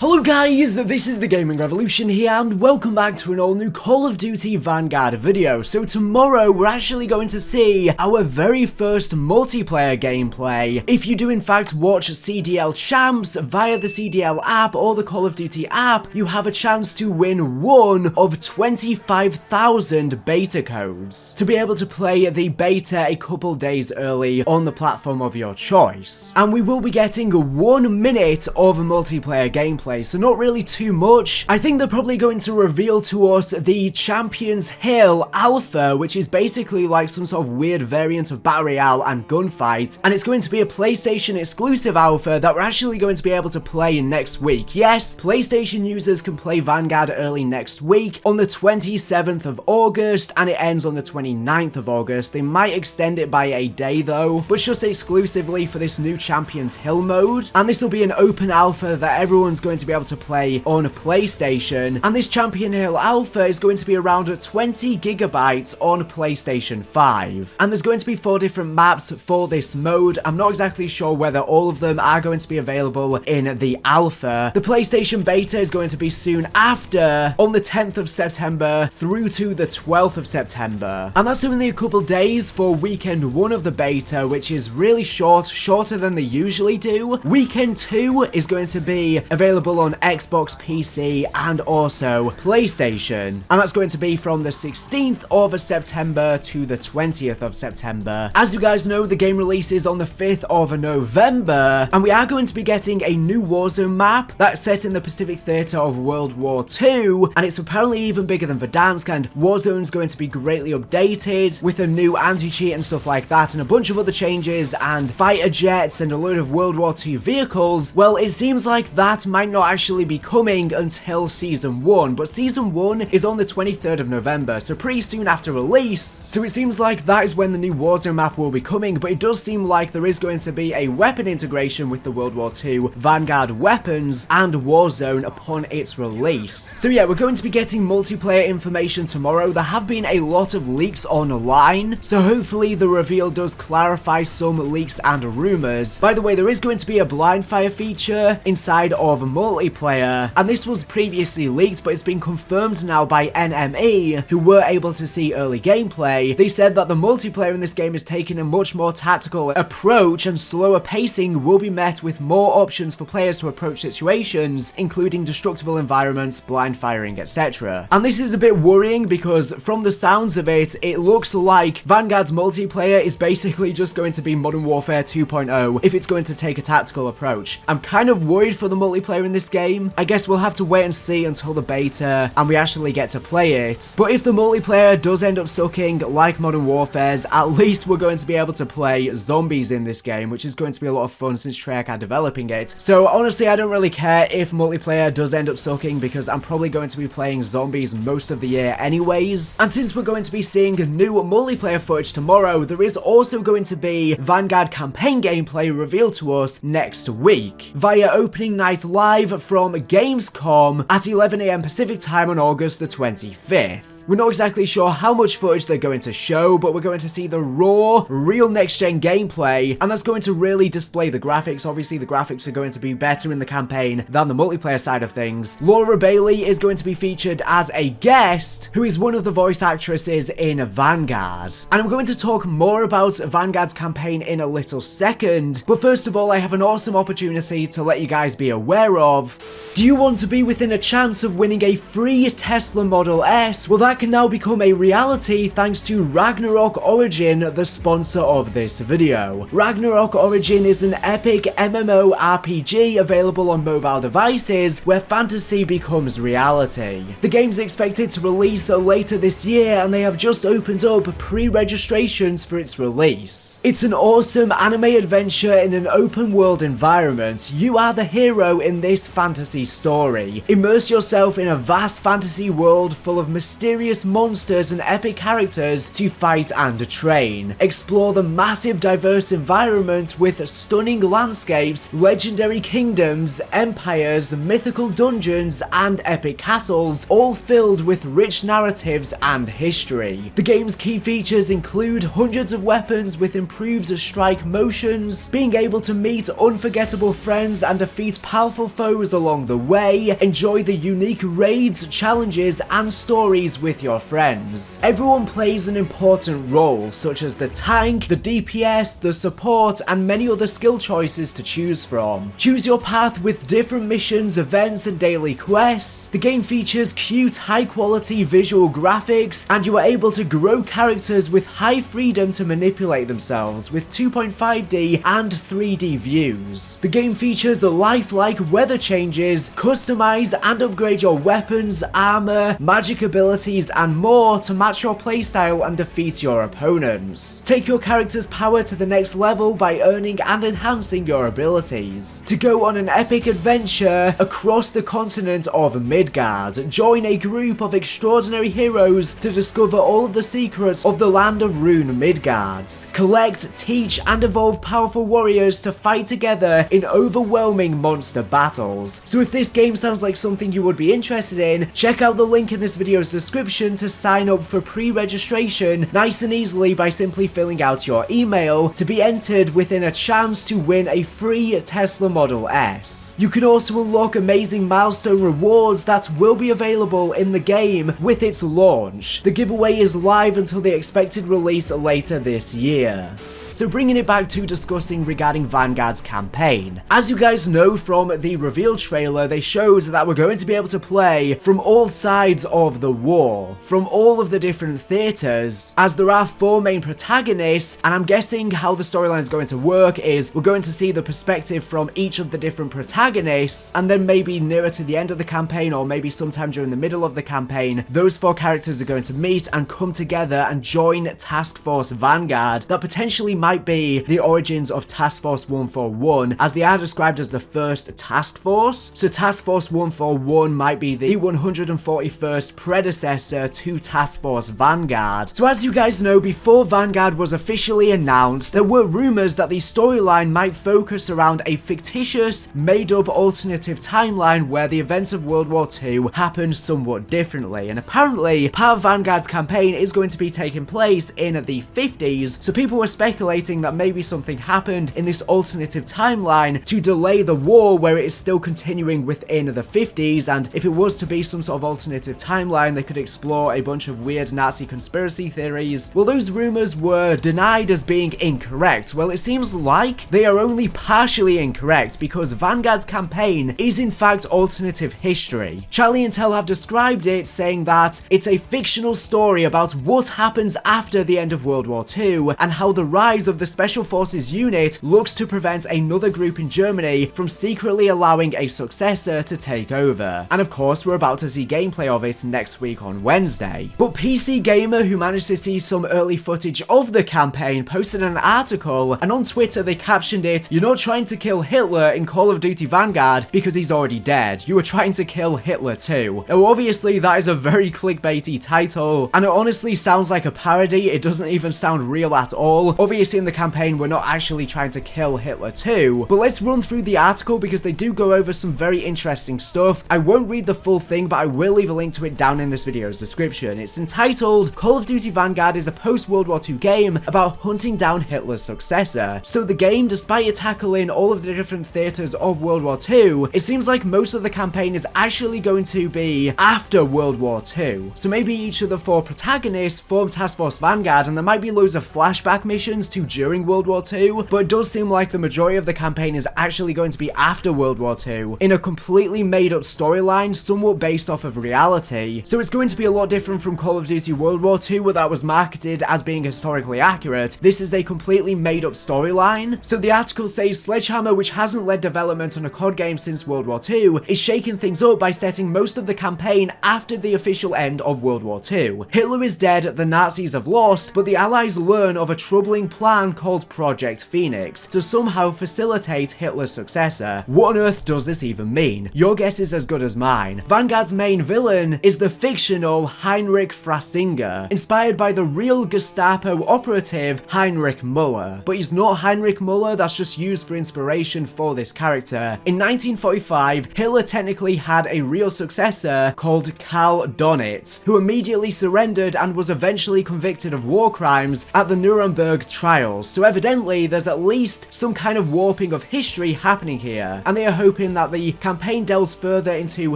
Hello guys, this is the Gaming Revolution here and welcome back to an all new Call of Duty Vanguard video. So tomorrow we're actually going to see our very first multiplayer gameplay. If you do in fact watch CDL Champs via the CDL app or the Call of Duty app, you have a chance to win one of 25,000 beta codes to be able to play the beta a couple days early on the platform of your choice. And we will be getting 1 minute of multiplayer gameplay. So not really too much. I think they're probably going to reveal to us the Champions Hill Alpha, which is basically like some sort of weird variant of Battle Royale and Gunfight, and it's going to be a PlayStation exclusive alpha that we're actually going to be able to play next week. Yes, PlayStation users can play Vanguard early next week on the 27th of August, and it ends on the 29th of August. They might extend it by a day though, but just exclusively for this new Champions Hill mode, and this will be an open alpha that everyone's going to be able to play on PlayStation, and this Champion Hill Alpha is going to be around 20 gigabytes on PlayStation 5, and there's going to be 4 different maps for this mode. I'm not exactly sure whether all of them are going to be available in the alpha. The PlayStation beta is going to be soon after, on the 10th of September through to the 12th of September, and that's only a couple days for weekend 1 of the beta, which is really short, shorter than they usually do. Weekend 2 is going to be available on Xbox, PC, and also PlayStation, and that's going to be from the 16th of September to the 20th of September. As you guys know, the game releases on the 5th of November, and we are going to be getting a new Warzone map that's set in the Pacific Theater of World War II, and it's apparently even bigger than Verdansk, and Warzone's going to be greatly updated with a new anti-cheat and stuff like that, and a bunch of other changes, and fighter jets, and a load of World War II vehicles. Well, it seems like that might not actually be coming until Season 1, but Season 1 is on the 23rd of November, so pretty soon after release, so it seems like that is when the new Warzone map will be coming, but it does seem like there is going to be a weapon integration with the World War II Vanguard weapons and Warzone upon its release. So yeah, we're going to be getting multiplayer information tomorrow. There have been a lot of leaks online, so hopefully the reveal does clarify some leaks and rumors. By the way, there is going to be a blind fire feature inside of multiplayer, and this was previously leaked, but it's been confirmed now by NME, who were able to see early gameplay. They said that the multiplayer in this game is taking a much more tactical approach, and slower pacing will be met with more options for players to approach situations, including destructible environments, blind firing, etc. And this is a bit worrying because from the sounds of it, it looks like Vanguard's multiplayer is basically just going to be Modern Warfare 2.0 if it's going to take a tactical approach. I'm kind of worried for the multiplayer in this game. I guess we'll have to wait and see until the beta and we actually get to play it. But if the multiplayer does end up sucking like Modern Warfare's, at least we're going to be able to play zombies in this game, which is going to be a lot of fun since Treyarch are developing it. So honestly, I don't really care if multiplayer does end up sucking because I'm probably going to be playing zombies most of the year anyways. And since we're going to be seeing new multiplayer footage tomorrow, there is also going to be Vanguard Campaign gameplay revealed to us next week via opening night live from Gamescom at 11 AM Pacific time on August the 25th. We're not exactly sure how much footage they're going to show, but we're going to see the raw, real next-gen gameplay, and that's going to really display the graphics. Obviously, the graphics are going to be better in the campaign than the multiplayer side of things. Laura Bailey is going to be featured as a guest, who is one of the voice actresses in Vanguard. And I'm going to talk more about Vanguard's campaign in a little second, but first of all, I have an awesome opportunity to let you guys be aware of. Do you want to be within a chance of winning a free Tesla Model S? Well, that can now become a reality thanks to Ragnarok Origin, the sponsor of this video. Ragnarok Origin is an epic MMORPG available on mobile devices where fantasy becomes reality. The game's expected to release later this year, and they have just opened up pre-registrations for its release. It's an awesome anime adventure in an open world environment. You are the hero in this fantasy story. Immerse yourself in a vast fantasy world full of mysterious mysterious monsters and epic characters to fight and train. Explore the massive diverse environment with stunning landscapes, legendary kingdoms, empires, mythical dungeons, and epic castles, all filled with rich narratives and history. The game's key features include hundreds of weapons with improved strike motions, being able to meet unforgettable friends and defeat powerful foes along the way, enjoy the unique raids, challenges, and stories with your friends. Everyone plays an important role, such as the tank, the DPS, the support, and many other skill choices to choose from. Choose your path with different missions, events, and daily quests. The game features cute, high-quality visual graphics, and you are able to grow characters with high freedom to manipulate themselves with 2.5D and 3D views. The game features lifelike weather changes, customize and upgrade your weapons, armor, magic abilities, and more to match your playstyle and defeat your opponents. Take your character's power to the next level by earning and enhancing your abilities. To go on an epic adventure across the continent of Midgard, join a group of extraordinary heroes to discover all of the secrets of the land of Rune Midgard. Collect, teach, and evolve powerful warriors to fight together in overwhelming monster battles. So if this game sounds like something you would be interested in, check out the link in this video's description to sign up for pre-registration nice and easily by simply filling out your email to be entered within a chance to win a free Tesla Model S. You can also unlock amazing milestone rewards that will be available in the game with its launch. The giveaway is live until the expected release later this year. So bringing it back to discussing regarding Vanguard's campaign. As you guys know from the reveal trailer, they showed that we're going to be able to play from all sides of the war, from all of the different theaters, as there are 4 main protagonists, and I'm guessing how the storyline is going to work is we're going to see the perspective from each of the different protagonists, and then maybe nearer to the end of the campaign, or maybe sometime during the middle of the campaign, those 4 characters are going to meet and come together and join Taskforce Vanguard that potentially might be the origins of Taskforce 141, as they are described as the first task force. So Taskforce 141 might be the 141st predecessor to Taskforce Vanguard. So as you guys know, before Vanguard was officially announced, there were rumors that the storyline might focus around a fictitious, made-up alternative timeline where the events of World War II happened somewhat differently, and apparently part of Vanguard's campaign is going to be taking place in the 50s, so people were speculating that maybe something happened in this alternative timeline to delay the war where it is still continuing within the 50s, and if it was to be some sort of alternative timeline, they could explore a bunch of weird Nazi conspiracy theories. Well, those rumors were denied as being incorrect. Well, it seems like they are only partially incorrect, because Vanguard's campaign is in fact alternative history. Charlie and Tell have described it, saying that it's a fictional story about what happens after the end of World War II, and how the rise of the Special Forces unit looks to prevent another group in Germany from secretly allowing a successor to take over. And of course, we're about to see gameplay of it next week on Wednesday. But PC Gamer, who managed to see some early footage of the campaign, posted an article, and on Twitter they captioned it, "You're not trying to kill Hitler in Call of Duty Vanguard because he's already dead. You were trying to kill Hitler too." Now obviously that is a very clickbaity title, and it honestly sounds like a parody. It doesn't even sound real at all. Obviously in the campaign we're not actually trying to kill Hitler too, but let's run through the article because they do go over some very interesting stuff. I won't read the full thing, but I will leave a link to it down in this video's description. It's entitled Call of Duty Vanguard is a post-World War II game about hunting down Hitler's successor. So the game, despite it tackling all of the different theaters of World War II, it seems like most of the campaign is actually going to be after World War II. So maybe each of the 4 protagonists form Taskforce Vanguard, and there might be loads of flashback missions to during World War II, but it does seem like the majority of the campaign is actually going to be after World War II, in a completely made up storyline, somewhat based off of reality. So it's going to be a lot different from Call of Duty World War II, where that was marketed as being historically accurate. This is a completely made up storyline. So the article says Sledgehammer, which hasn't led development on a COD game since World War II, is shaking things up by setting most of the campaign after the official end of World War II. Hitler is dead, the Nazis have lost, but the Allies learn of a troubling plan plan called Project Phoenix to somehow facilitate Hitler's successor. What on earth does this even mean? Your guess is as good as mine. Vanguard's main villain is the fictional Heinrich Frasinger, inspired by the real Gestapo operative Heinrich Müller. But he's not Heinrich Müller, that's just used for inspiration for this character. In 1945, Hitler technically had a real successor called Karl Donitz, who immediately surrendered and was eventually convicted of war crimes at the Nuremberg trials. So evidently there's at least some kind of warping of history happening here, and they are hoping that the campaign delves further into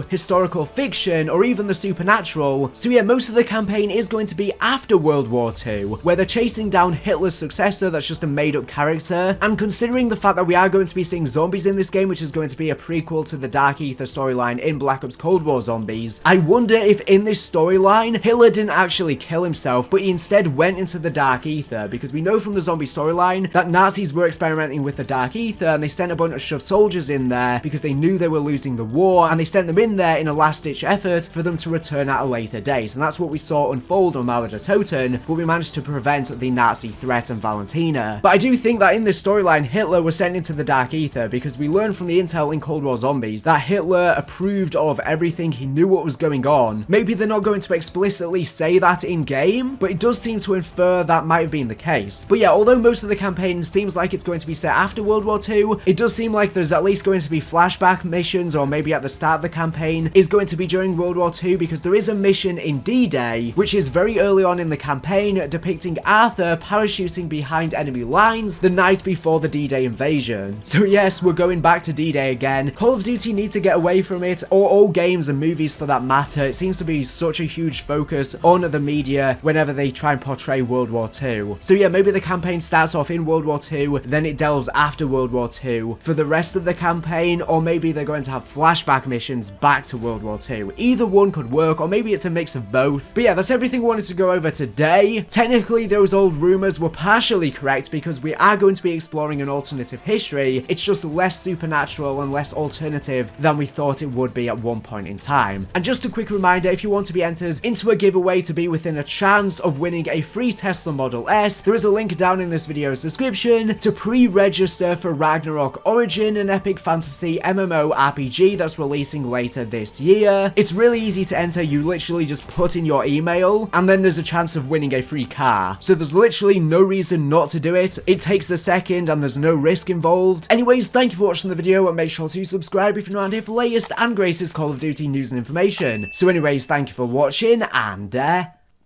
historical fiction or even the supernatural. So yeah, most of the campaign is going to be after World War II, where they're chasing down Hitler's successor that's just a made-up character. And considering the fact that we are going to be seeing zombies in this game, which is going to be a prequel to the Dark Aether storyline in Black Ops Cold War Zombies, I wonder if in this storyline Hitler didn't actually kill himself, but he instead went into the Dark Aether, because we know from the zombie storyline that Nazis were experimenting with the Dark Aether, and they sent a bunch of soldiers in there because they knew they were losing the war, and they sent them in there in a last-ditch effort for them to return at a later date. And that's what we saw unfold on Mauer der Toten, but we managed to prevent the Nazi threat and Valentina. But I do think that in this storyline Hitler was sent into the Dark Aether because we learned from the intel in Cold War Zombies that Hitler approved of everything, he knew what was going on. Maybe they're not going to explicitly say that in game, but it does seem to infer that might have been the case. But yeah, although most of the campaign seems like it's going to be set after World War II, it does seem like there's at least going to be flashback missions, or maybe at the start of the campaign is going to be during World War II, because there is a mission in D-Day, which is very early on in the campaign, depicting Arthur parachuting behind enemy lines the night before the D-Day invasion. So yes, we're going back to D-Day again. Call of Duty need to get away from it, or all games and movies for that matter. It seems to be such a huge focus on the media whenever they try and portray World War II. So yeah, maybe the campaign starts off in World War II, then it delves after World War II for the rest of the campaign, or maybe they're going to have flashback missions back to World War II. Either one could work, or maybe it's a mix of both. But yeah, that's everything I wanted to go over today. Technically, those old rumors were partially correct because we are going to be exploring an alternative history. It's just less supernatural and less alternative than we thought it would be at one point in time. And just a quick reminder, if you want to be entered into a giveaway to be within a chance of winning a free Tesla Model S, there is a link down in this video's description to pre-register for Ragnarok Origin, an epic fantasy MMORPG that's releasing later this year. It's really easy to enter. You literally just put in your email and then there's a chance of winning a free car. So there's literally no reason not to do it. It takes a second and there's no risk involved. Anyways, thank you for watching the video, and make sure to subscribe if you're not here for the latest and greatest Call of Duty news and information. So anyways, thank you for watching, and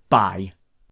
bye.